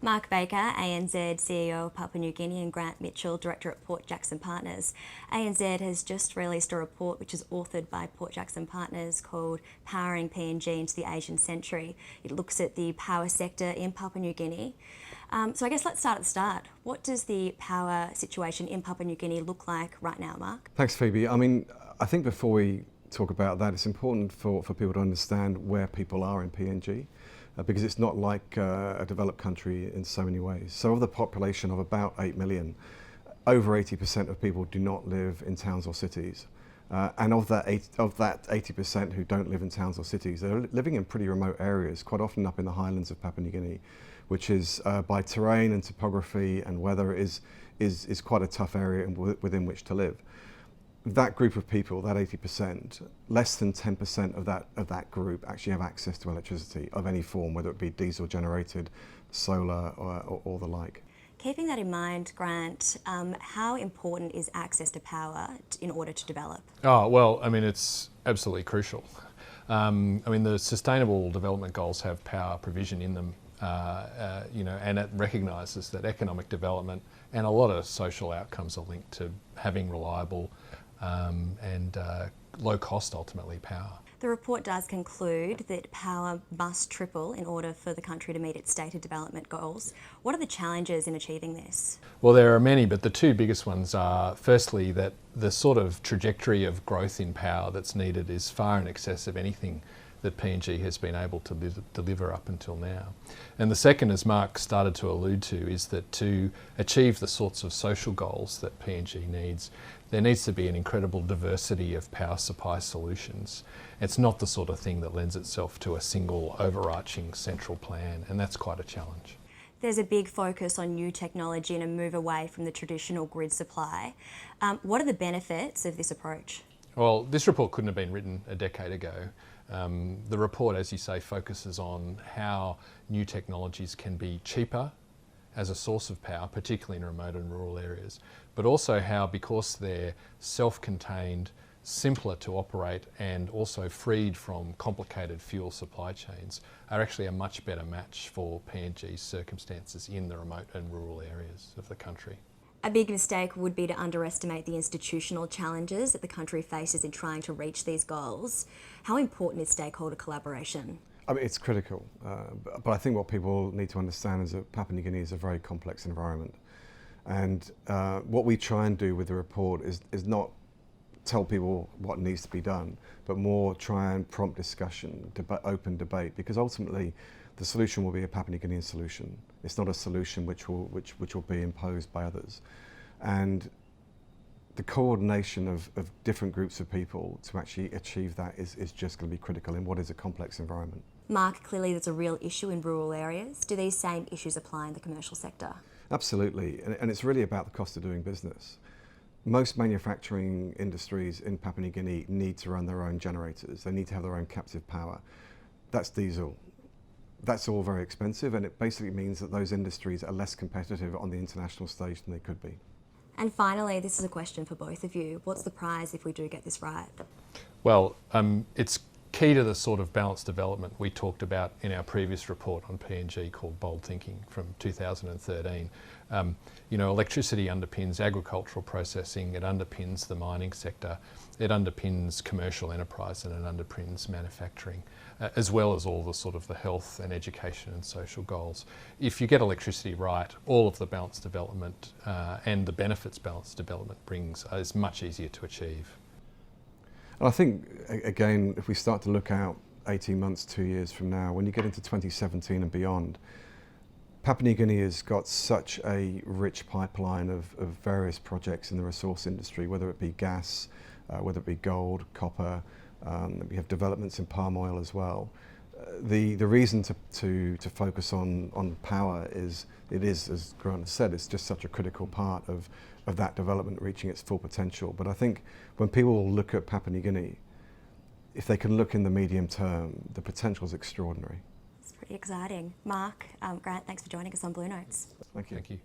Mark Baker, ANZ CEO of Papua New Guinea, and Grant Mitchell, Director at Port Jackson Partners. ANZ has just released a report which is authored by Port Jackson Partners called Powering PNG into the Asian Century. It looks at the power sector in Papua New Guinea. So I guess let's start at the start. What does the power situation in Papua New Guinea look like right now, Mark? Thanks, Phoebe. I think before we talk about that, it's important for people to understand where people are in PNG. Because it's not like a developed country in so many ways. So of the population of about 8 million, over 80% of people do not live in towns or cities. And of that 80% who don't live in towns or cities, they're living in pretty remote areas, quite often up in the highlands of Papua New Guinea, which is by terrain and topography and weather is quite a tough area within which to live. That group of people, that 80%, less than 10% of that group actually have access to electricity of any form, whether it be diesel generated, solar or the like. Keeping that in mind, Grant, how important is access to power in order to develop? Oh, well, it's absolutely crucial. The Sustainable Development Goals have power provision in them, and it recognises that economic development and a lot of social outcomes are linked to having reliable and low cost, ultimately, power. The report does conclude that power must triple in order for the country to meet its stated development goals. What are the challenges in achieving this? Well, there are many, but the two biggest ones are, firstly, that the sort of trajectory of growth in power that's needed is far in excess of anything that PNG has been able to deliver up until now. And the second, as Mark started to allude to, is that to achieve the sorts of social goals that PNG needs, there needs to be an incredible diversity of power supply solutions. It's not the sort of thing that lends itself to a single overarching central plan, and that's quite a challenge. There's a big focus on new technology and a move away from the traditional grid supply. What are the benefits of this approach? Well, this report couldn't have been written a decade ago. The report, as you say, focuses on how new technologies can be cheaper as a source of power, particularly in remote and rural areas, but also how, because they're self-contained, simpler to operate and also freed from complicated fuel supply chains, are actually a much better match for PNG's circumstances in the remote and rural areas of the country. A big mistake would be to underestimate the institutional challenges that the country faces in trying to reach these goals. How important is stakeholder collaboration? It's critical, but I think what people need to understand is that Papua New Guinea is a very complex environment. And what we try and do with the report is not tell people what needs to be done, but more try and prompt discussion, open debate, because ultimately the solution will be a Papua New Guinean solution. It's not a solution which will be imposed by others. And the coordination of different groups of people to actually achieve that is just going to be critical in what is a complex environment. Mark, clearly there's a real issue in rural areas. Do these same issues apply in the commercial sector? Absolutely, and it's really about the cost of doing business. Most manufacturing industries in Papua New Guinea need to run their own generators. They need to have their own captive power. That's diesel. That's all very expensive, and it basically means that those industries are less competitive on the international stage than they could be. And finally, this is a question for both of you. What's the prize if we do get this right? Well, it's key to the sort of balanced development we talked about in our previous report on PNG called Bold Thinking from 2013. Electricity underpins agricultural processing, it underpins the mining sector, it underpins commercial enterprise, and it underpins manufacturing, as well as all the sort of the health and education and social goals. If you get electricity right, all of the balanced development and the benefits balanced development brings is much easier to achieve. And I think, again, if we start to look out 18 months, 2 years from now, when you get into 2017 and beyond, Papua New Guinea has got such a rich pipeline of various projects in the resource industry, whether it be gas, whether it be gold, copper, we have developments in palm oil as well. The reason to focus on power is, as Grant said, it's just such a critical part of that development reaching its full potential. But I think when people look at Papua New Guinea, if they can look in the medium term, the potential is extraordinary. It's pretty exciting. Mark, Grant, thanks for joining us on Blue Notes. Thank you. Thank you.